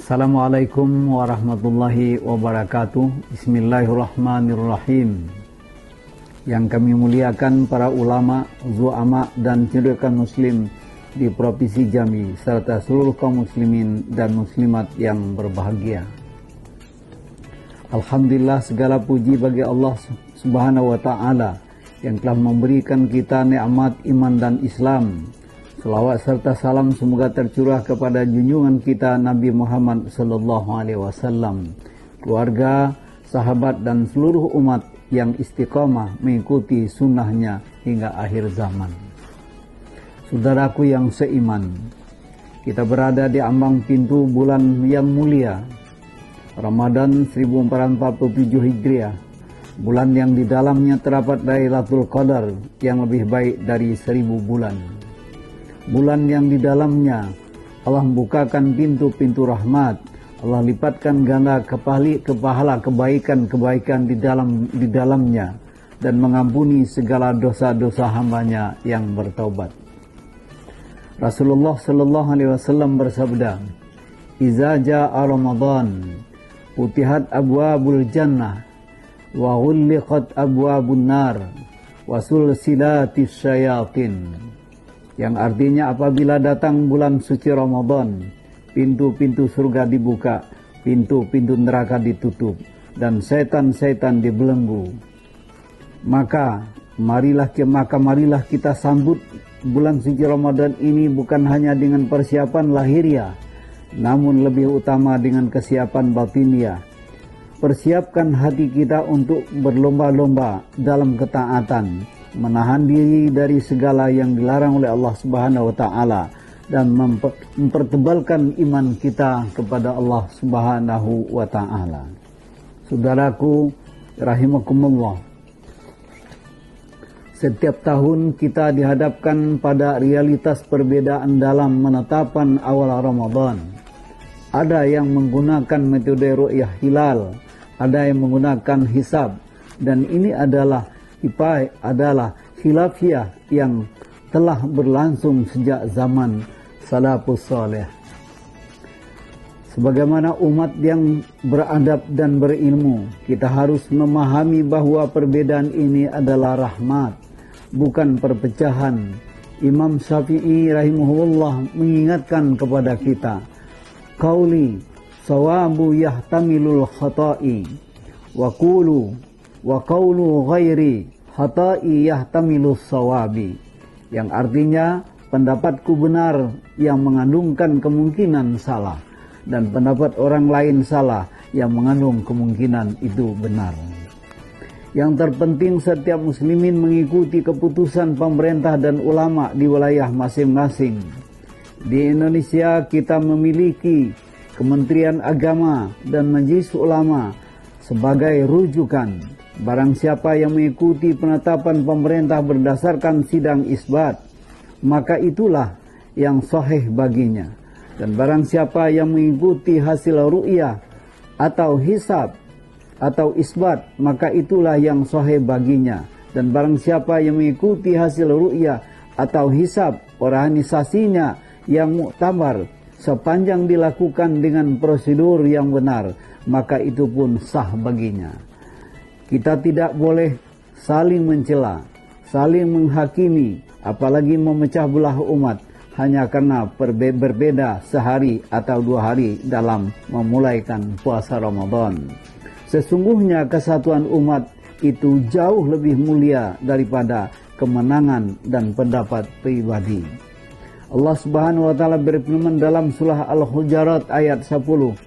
Assalamualaikum warahmatullahi wabarakatuh. Bismillahirrahmanirrahim. Yang kami muliakan para ulama, zu'ama dan cendekan muslim di Provinsi Jambi serta seluruh kaum muslimin dan muslimat yang berbahagia. Alhamdulillah, segala puji bagi Allah Subhanahu wa taala yang telah memberikan kita nikmat iman dan Islam. Selawat serta salam semoga tercurah kepada junjungan kita Nabi Muhammad sallallahu alaihi wasallam, keluarga, sahabat dan seluruh umat yang istiqamah mengikuti sunnahnya hingga akhir zaman. Saudaraku yang seiman, kita berada di ambang pintu bulan yang mulia, Ramadan 1447 Hijriah, bulan yang di dalamnya terdapat Lailatul Qadar yang lebih baik dari 1000 bulan. Bulan yang di dalamnya Allah membukakan pintu-pintu rahmat, Allah lipatkan ganda pahala kebaikan-kebaikan di dalamnya dan mengampuni segala dosa-dosa hambanya yang bertaubat. Rasulullah sallallahu alaihi wasallam bersabda, "Iza jaa Ramadan, futihat abwabul jannah wa ghulliqat abwabun nar wa sulsilatis syayatin." Yang artinya apabila datang bulan suci Ramadan, pintu-pintu surga dibuka, pintu-pintu neraka ditutup, dan setan-setan dibelenggu. Maka marilah kita sambut bulan suci Ramadan ini bukan hanya dengan persiapan lahiriah, namun lebih utama dengan kesiapan batiniah. Persiapkan hati kita untuk berlomba-lomba dalam ketaatan, menahan diri dari segala yang dilarang oleh Allah Subhanahu wa taala dan mempertebalkan iman kita kepada Allah Subhanahu wa taala. Saudaraku rahimakumullah, setiap tahun kita dihadapkan pada realitas perbedaan dalam menetapkan awal Ramadan. Ada yang menggunakan metode ru'yah hilal, ada yang menggunakan hisab, dan ini adalah khilafiyah yang telah berlangsung sejak zaman salafus saleh. Sebagaimana umat yang beradab dan berilmu, kita harus memahami bahwa perbedaan ini adalah rahmat, bukan perpecahan. Imam Syafi'i rahimahullah mengingatkan kepada kita, "Qauli sawabu yahtamilul khata'i wa qawlu ghairi khata'i yahtamilus sawabi." Yang artinya pendapatku benar yang mengandungkan kemungkinan salah, dan pendapat orang lain salah yang mengandung kemungkinan itu benar. Yang terpenting setiap muslimin mengikuti keputusan pemerintah dan ulama di wilayah masing-masing. Di Indonesia kita memiliki Kementerian Agama dan Majelis Ulama sebagai rujukan. Barang siapa yang mengikuti penetapan pemerintah berdasarkan sidang isbat, maka itulah yang sahih baginya. Dan barang siapa yang mengikuti hasil ru'yah atau hisab atau isbat, maka itulah yang sahih baginya. Dan barang siapa yang mengikuti hasil ru'yah atau hisab, organisasinya yang muktabar sepanjang dilakukan dengan prosedur yang benar, maka itu pun sah baginya. Kita tidak boleh saling mencela, saling menghakimi, apalagi memecah belah umat hanya karena berbeda sehari atau 2 hari dalam memulaikan puasa Ramadan. Sesungguhnya kesatuan umat itu jauh lebih mulia daripada kemenangan dan pendapat pribadi. Allah Subhanahu wa taala berfirman dalam surah Al-Hujurat ayat 10,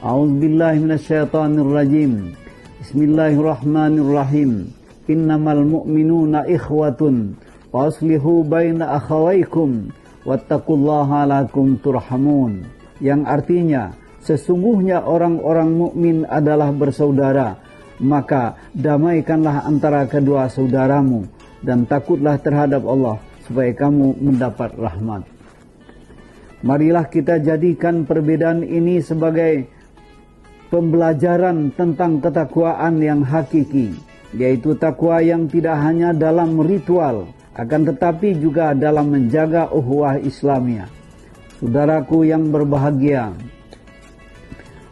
"A'udzubillahi minasyaitonirrajim. Bismillahirrahmanirrahim. Innamal mu'minuna ikhwatun faslihu baina akhawaykum wattaqullaha la'allakum turhamun." Yang artinya, sesungguhnya orang-orang mukmin adalah bersaudara, maka damaikanlah antara kedua saudaramu dan takutlah terhadap Allah supaya kamu mendapat rahmat. Marilah kita jadikan perbedaan ini sebagai pembelajaran tentang ketakwaan yang hakiki, yaitu takwa yang tidak hanya dalam ritual, akan tetapi juga dalam menjaga ukhuwah Islamiyah. Saudaraku yang berbahagia,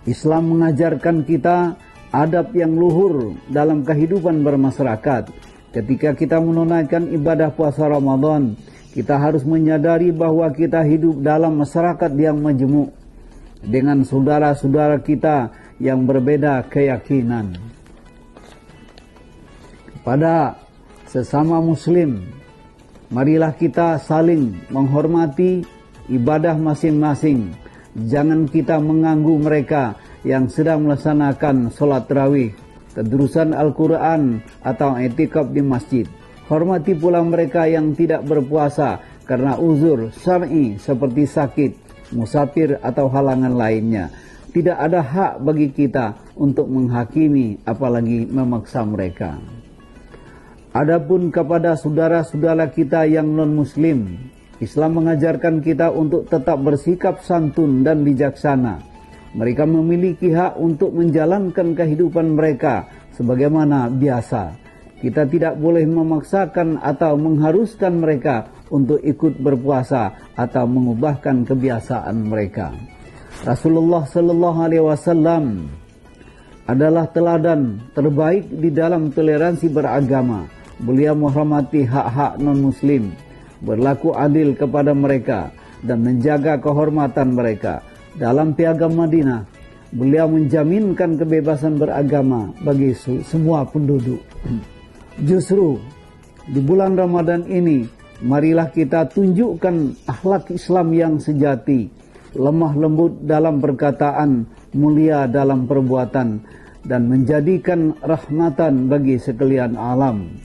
Islam mengajarkan kita adab yang luhur dalam kehidupan bermasyarakat. Ketika kita menunaikan ibadah puasa Ramadan, kita harus menyadari bahwa kita hidup dalam masyarakat yang majemuk dengan saudara-saudara kita yang berbeda keyakinan. Kepada sesama muslim, marilah kita saling menghormati ibadah masing-masing. Jangan kita mengganggu mereka yang sedang melaksanakan sholat tarawih, tadrusan Al-Quran atau i'tikaf di masjid. Hormati pula mereka yang tidak berpuasa karena uzur syar'i seperti sakit, musafir atau halangan lainnya. Tidak ada hak bagi kita untuk menghakimi apalagi memaksa mereka. Adapun kepada saudara-saudara kita yang non-muslim, Islam mengajarkan kita untuk tetap bersikap santun dan bijaksana. Mereka memiliki hak untuk menjalankan kehidupan mereka sebagaimana biasa. Kita tidak boleh memaksakan atau mengharuskan mereka untuk ikut berpuasa atau mengubahkan kebiasaan mereka. Rasulullah sallallahu alaihi wasallam adalah teladan terbaik di dalam toleransi beragama. Beliau menghormati hak-hak non-muslim, berlaku adil kepada mereka dan menjaga kehormatan mereka. Dalam Piagam Madinah, beliau menjaminkan kebebasan beragama bagi semua penduduk. Justru di bulan Ramadan ini, marilah kita tunjukkan akhlak Islam yang sejati, lemah lembut dalam perkataan, mulia dalam perbuatan, dan menjadikan rahmatan bagi sekalian alam.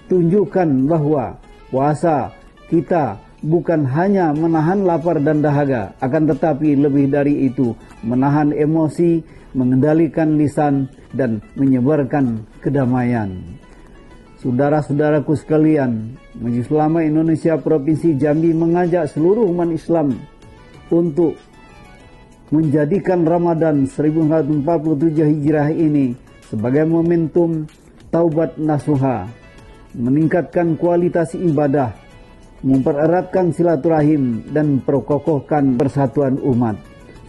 Tunjukkan bahwa puasa kita bukan hanya menahan lapar dan dahaga, akan tetapi lebih dari itu menahan emosi, mengendalikan lisan, dan menyebarkan kedamaian. Saudara-saudaraku sekalian, Majelis Ulama Indonesia Provinsi Jambi mengajak seluruh umat Islam untuk menjadikan Ramadan 1447 Hijrah ini sebagai momentum taubat nasuha, meningkatkan kualitas ibadah, mempereratkan silaturahim, dan perkokohkan persatuan umat.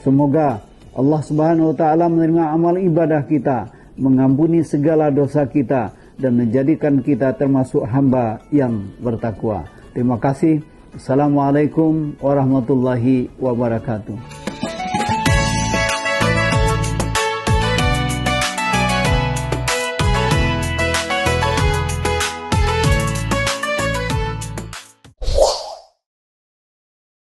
Semoga Allah Subhanahu wa taala menerima amal ibadah kita, mengampuni segala dosa kita, dan menjadikan kita termasuk hamba yang bertakwa. Terima kasih. Assalamualaikum warahmatullahi wabarakatuh.